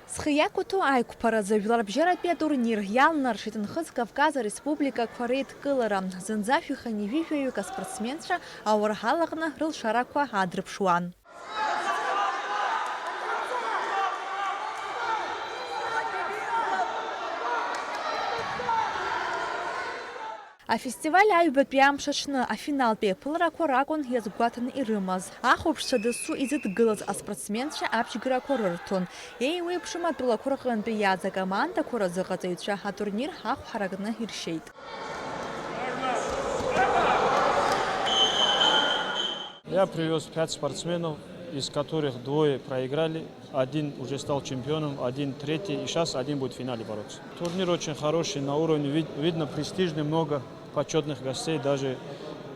Схиякуту айкупаразы Виларбжератпе турнир ялнар Шитынхыз Кавказа Республика Кварит Кылара. Зынзафиха невифеюка спортсменша ауырхалығына рылшараква адрыпшуан. А фестиваль айбет пиамшашны, а финал пепылра коракон езгуатын ирымаз. Ахопшса дысу изит гылыз, а спортсменша апчигыра корыртун. Ей уйпшыма тула коргын пияза команда коразыгатайча, а турнир хах харагны иршейт. Я привез 5 спортсменов, из которых двое проиграли. Один уже стал чемпионом, один третий, и сейчас один будет в финале бороться. Турнир очень хороший, на уровне, видно престижный, много почетных гостей, даже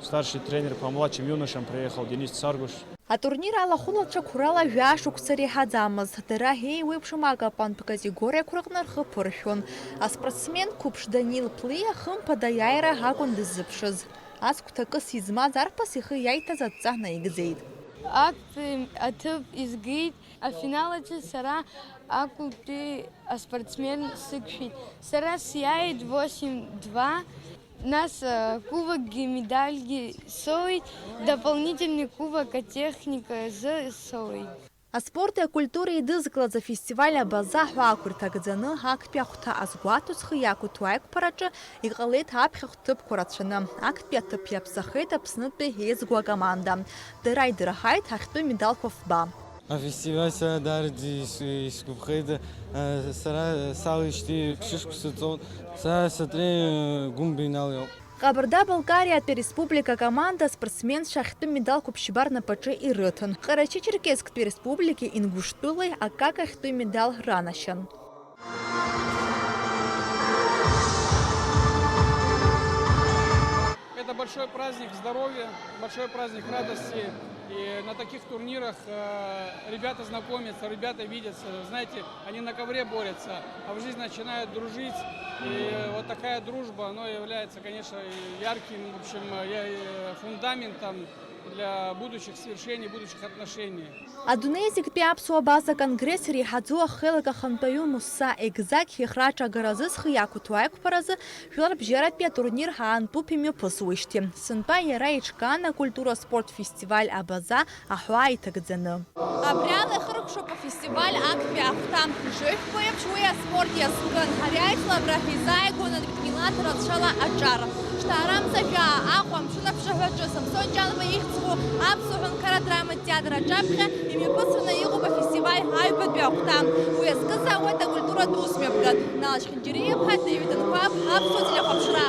старший тренер по младшим юношам приехал, Денис Царгуш. А турнир алахулача курала вяшук цари хадамаз. Дорогие выпшимага пан по категория курагнар хыпыршон. А спортсмен Купш Данил Плия хым подаяйра гагон дызыпшыз. Аскутакы сизма зарпас ихы яйта затцах на игзейд. Атып изгейт, а финалаче сара акулты спортсмен сыкшит. Сара сияет 8-2. Нас кубок медальги соит, дополнительный кубок техника за соит. А спорта и культуры и дызыкла за фестиваля база хуакуртагдзаны акпяхта азгуатус хыякуту айкпарачы и галет апхтып куратшына. Акпятып япсахыт апснытпе езгуа команда. Дырай дырахайт ахту медал хофба. А фестиваль сара дарди искупхайда сара салышти шишку сатон сара сатре гумбинал. Кабарда Болгария от республика команда спортсмен шахты медал купшибар на паче и рытын. Карачи-Черкесск республики ингуштулы, а как ахты медал ранащан. Это большой праздник здоровья, большой праздник радости. И на таких турнирах ребята знакомятся, ребята видятся. Знаете, они на ковре борются, а в жизни начинают дружить. И вот такая дружба, она является, конечно, ярким, в общем, фундаментом для будущих свершений, будущих отношений. Адунезик пиапсуа база конгресс рихадзуа хелага хантаю муса экзак хихрача гаразыс хыякуту айкпаразы Виларбжератпе турнир хаан пупимю пысуишти. Сынпа яраичкана культура спорт фестиваль абаза ахуай тагдзаны. Абрялы хыркшопа фестиваль акпи ахтам жив поепшуя спорт яскын харяйчла брахизайку над витмилатор отшала аджара. Штарам зафя ахуам шунап шахваджу Самсон Джанова ихцу абсухан карадрама театра джабха и мне посрана его по фестиваль айбет бяхтам. Уяскыза уэта культура дусмебгат. Налаш хинджириев хат и виден кваб абсу для хапшра.